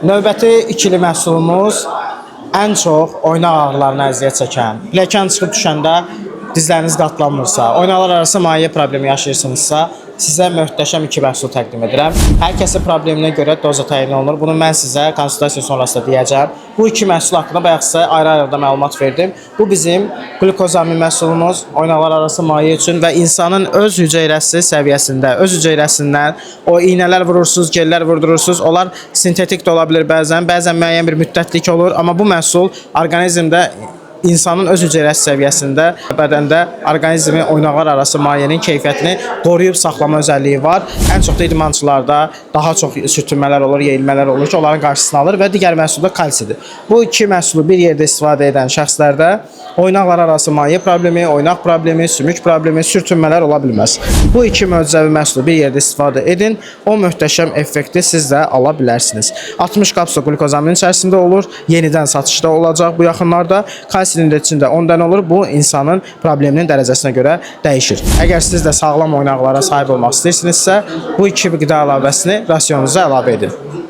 Növbəti ikili məhsulumuz ən çox oynaq ağrılarına əziyyət çəkən, pilləkən çıxıb düşəndə dizləriniz qatlanmırsa, oynaqlar arası maye problemi yaşayırsınızsa, sizə möhtəşəm iki məhsul təqdim edirəm. Hər kəsin probleminə görə doza təyin olunur. Bunu mən sizə konsultasiya sonrasında deyəcəm. Bu iki məhsul haqqında bayaq sizə ayrı-ayrı məlumat verdim. Bu bizim qlukozamin məhsulumuz, oynaqlar arası maye üçün və insanın öz hüceyrəsi səviyyəsində, öz hüceyrəsindən o iynələr vurursunuz, gellər vurdurursunuz. Onlar sintetik də ola bilir bəzən müəyyən bir müddətlik olur. Amma bu məhsul orqanizmdə insanın öz hüceyrəsi səviyyəsində bədəndə orqanizmin oynaqlar arası mayenin keyfiyyətini qoruyub saxlama özəlliyi var. Ən çox da idmançılarda daha çox sürtünmələr olur, yeyilmələr olur ki, onların qarşısını alır və digər məhsul da kalsidir. Bu iki məhsulu bir yerdə istifadə edən şəxslərdə oynaqlar arası maye problemi, oynaq problemi, sümük problemi, sürtünmələr ola bilməz. Bu iki möcüzəvi məhsulu bir yerdə istifadə edin, o möhtəşəm effekti siz də ala bilərsiniz. 60 kapsul qlukozamin içərisində olur, yenidən satışda olacaq bu yaxınlarda. Kalsinin də içində 10 dənə olur. Bu insanın probleminin dərəcəsinə görə dəyişir. Əgər siz də sağlam oynaqlara sahib olmaq istəyirsinizsə, bu iki qida əlavəsini rasionunuza əlavə edin.